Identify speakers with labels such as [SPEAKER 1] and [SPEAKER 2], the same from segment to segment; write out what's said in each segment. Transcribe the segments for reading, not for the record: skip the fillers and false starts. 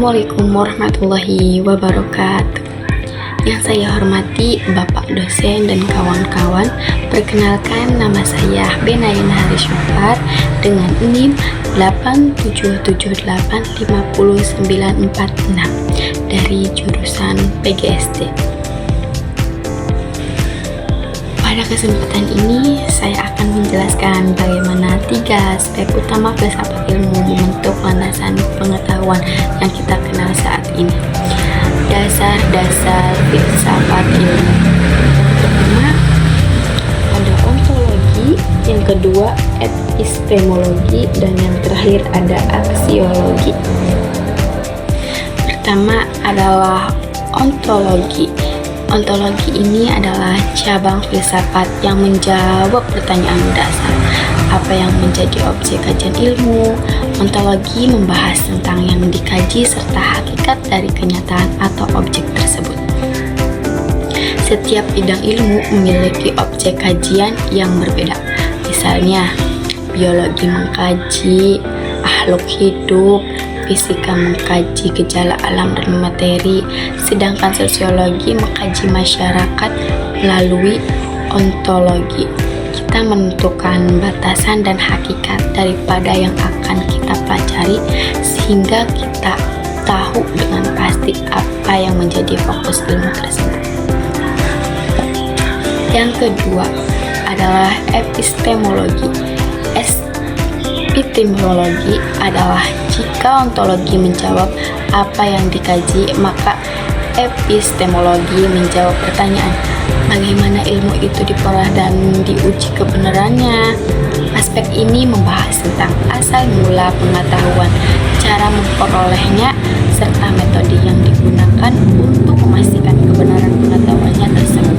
[SPEAKER 1] Assalamualaikum warahmatullahi wabarakatuh. Yang saya hormati Bapak dosen dan kawan-kawan, perkenalkan nama saya Benayan Haris Syufar dengan NIM 87785946 dari jurusan PGSD. Pada kesempatan ini saya akan menjelaskan bagaimana 3 aspek utama filsafat ilmu membentuk landasan pengetahuan yang kita kenal saat ini. Dasar-dasar filsafat ilmu. Pertama, ada ontologi, yang kedua epistemologi, dan yang terakhir ada aksiologi. Pertama adalah ontologi. Ontologi ini adalah cabang filsafat yang menjawab pertanyaan dasar. Apa yang menjadi objek kajian ilmu? Ontologi membahas tentang yang dikaji serta hakikat dari kenyataan atau objek tersebut. Setiap bidang ilmu memiliki objek kajian yang berbeda. Misalnya, biologi mengkaji makhluk hidup, fisika mengkaji gejala alam dan materi, sedangkan sosiologi mengkaji masyarakat melalui ontologi. Kita menentukan batasan dan hakikat daripada yang akan kita pelajari sehingga kita tahu dengan pasti apa yang menjadi fokus ilmu tersebut. Yang kedua adalah epistemologi. Epistemologi adalah jika ontologi menjawab apa yang dikaji, maka epistemologi menjawab pertanyaan bagaimana ilmu itu diperoleh dan diuji kebenarannya. Aspek ini membahas tentang asal mula pengetahuan, cara memperolehnya, serta metode yang digunakan untuk memastikan kebenaran pengetahuannya tersebut.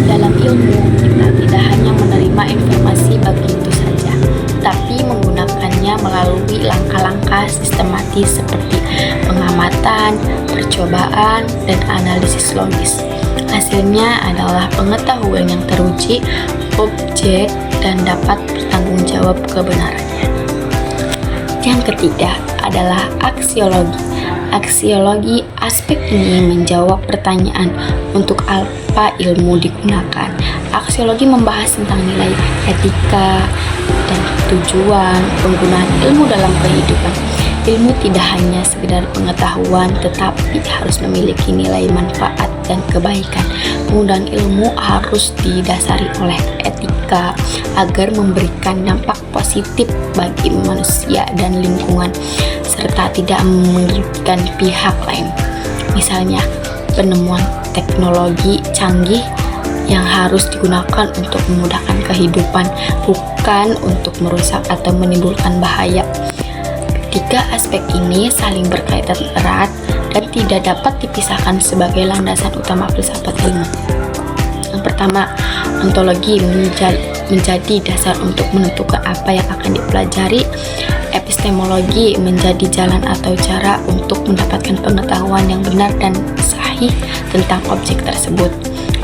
[SPEAKER 1] Dalam ilmu, kita tidak hanya menerima informasi begitu saja, tapi menggunakannya melalui langkah-langkah sistematis seperti pengamatan, percobaan, dan analisis logis. Hasilnya adalah pengetahuan yang teruji, objek, dan dapat bertanggung jawab kebenarannya. Yang ketiga adalah aksiologi. Aksiologi, aspek ini menjawab pertanyaan untuk apa ilmu digunakan. Aksiologi membahas tentang nilai etika dan tujuan penggunaan ilmu dalam kehidupan. Ilmu tidak hanya sekedar pengetahuan, tetapi harus memiliki nilai manfaat dan kebaikan. Penggunaan ilmu harus didasari oleh etika agar memberikan dampak positif bagi manusia dan lingkungan, serta tidak merugikan pihak lain. Misalnya, penemuan teknologi canggih yang harus digunakan untuk memudahkan kehidupan, bukan untuk merusak atau menimbulkan bahaya. Tiga aspek ini saling berkaitan erat dan tidak dapat dipisahkan sebagai landasan utama filsafat ilmu. Yang pertama, ontologi menjadi dasar untuk menentukan apa yang akan dipelajari. Epistemologi menjadi jalan atau cara untuk mendapatkan pengetahuan yang benar dan sahih tentang objek tersebut.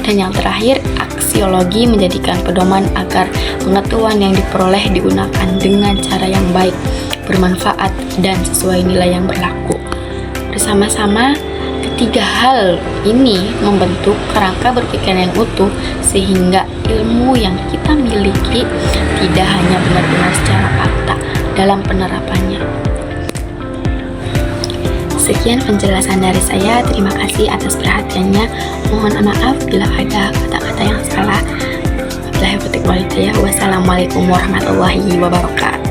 [SPEAKER 1] Dan yang terakhir, aksiologi menjadikan pedoman agar pengetahuan yang diperoleh digunakan dengan cara yang baik, bermanfaat, dan sesuai nilai yang berlaku. Bersama-sama, ketiga hal ini membentuk kerangka berpikir yang utuh sehingga ilmu yang kita miliki tidak hanya benar-benar secara fakta dalam penerapannya. Sekian penjelasan dari saya. Terima kasih atas perhatiannya. Mohon maaf bila ada kata-kata yang salah. Wassalamualaikum warahmatullahi wabarakatuh.